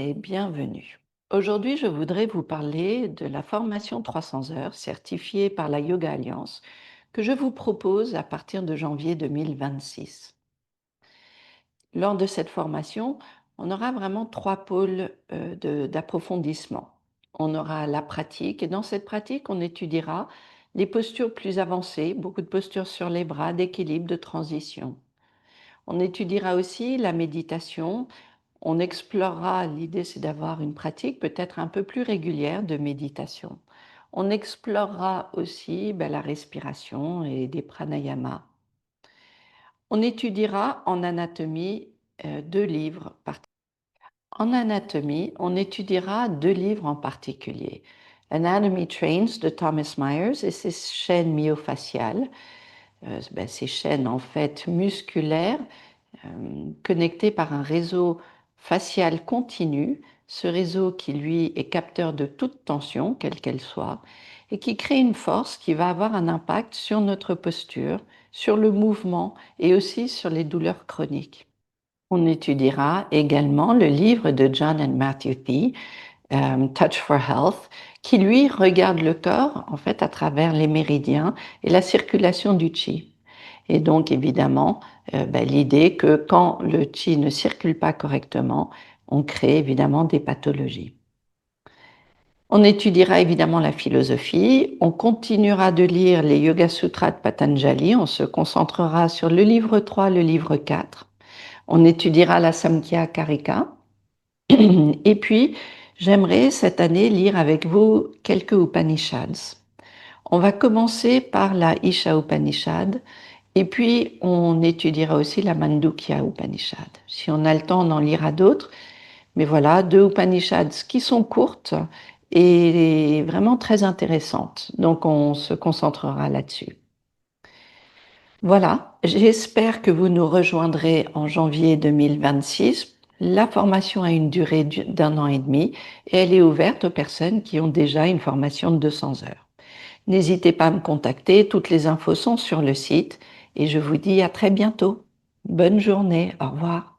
et bienvenue. Aujourd'hui, je voudrais vous parler de la formation 300 heures certifiée par la Yoga Alliance que je vous propose à partir de janvier 2026. Lors de cette formation, on aura vraiment trois pôles d'approfondissement. On aura la pratique et dans cette pratique, on étudiera les postures plus avancées, beaucoup de postures sur les bras, d'équilibre, de transition. On étudiera aussi la méditation. On explorera, l'idée c'est d'avoir une pratique peut-être un peu plus régulière de méditation. On explorera aussi la respiration et des pranayamas. On étudiera en anatomie deux livres. En anatomie, on étudiera deux livres en particulier. Anatomy Trains de Thomas Myers et ses chaînes myofasciales, ces chaînes en fait musculaires connecté par un réseau facial continu, ce réseau qui lui est capteur de toute tension, quelle qu'elle soit, et qui crée une force qui va avoir un impact sur notre posture, sur le mouvement et aussi sur les douleurs chroniques. On étudiera également le livre de John and Matthew Thie, Touch for Health, qui lui regarde le corps en fait à travers les méridiens et la circulation du chi. Et donc évidemment l'idée que quand le chi ne circule pas correctement, on crée évidemment des pathologies. On étudiera évidemment la philosophie, on continuera de lire les Yoga Sutras de Patanjali, on se concentrera sur le livre 3, le livre 4. On étudiera la Samkhya Karika. Et puis, j'aimerais cette année lire avec vous quelques Upanishads. On va commencer par la Isha Upanishad et puis on étudiera aussi la Mandukya Upanishad. Si on a le temps, on en lira d'autres. Mais voilà, deux Upanishads qui sont courtes et vraiment très intéressantes. Donc on se concentrera là-dessus. Voilà, j'espère que vous nous rejoindrez en janvier 2026. La formation a une durée d'1 an et demi et elle est ouverte aux personnes qui ont déjà une formation de 200 heures. N'hésitez pas à me contacter, toutes les infos sont sur le site et je vous dis à très bientôt. Bonne journée, au revoir.